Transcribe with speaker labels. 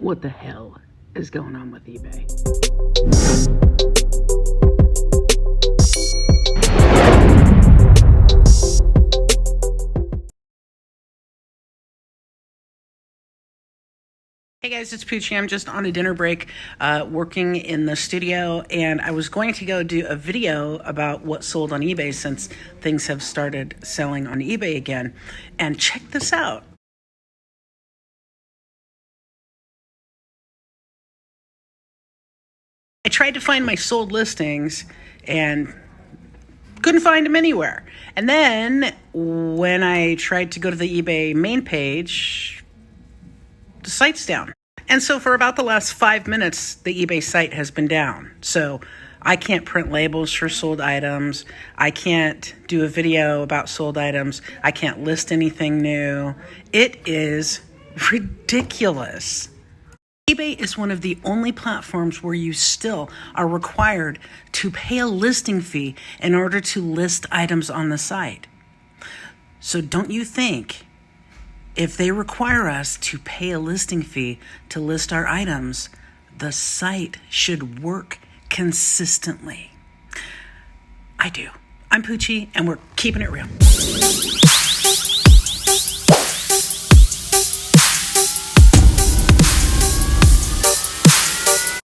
Speaker 1: What the hell is going on with eBay? Hey guys, it's Poochie. I'm just on a dinner break working in the studio, and I was going to go do a video about what sold on eBay since things have started selling on eBay again. And check this out. I tried to find my sold listings and couldn't find them anywhere. And then when I tried to go to the eBay main page, the site's down. And so for about the last 5 minutes, the eBay site has been down. So I can't print labels for sold items. I can't do a video about sold items. I can't list anything new. It is ridiculous. eBay is one of the only platforms where you still are required to pay a listing fee in order to list items on the site. So don't you think if they require us to pay a listing fee to list our items, the site should work consistently? I do. I'm Poochie, and we're keeping it real.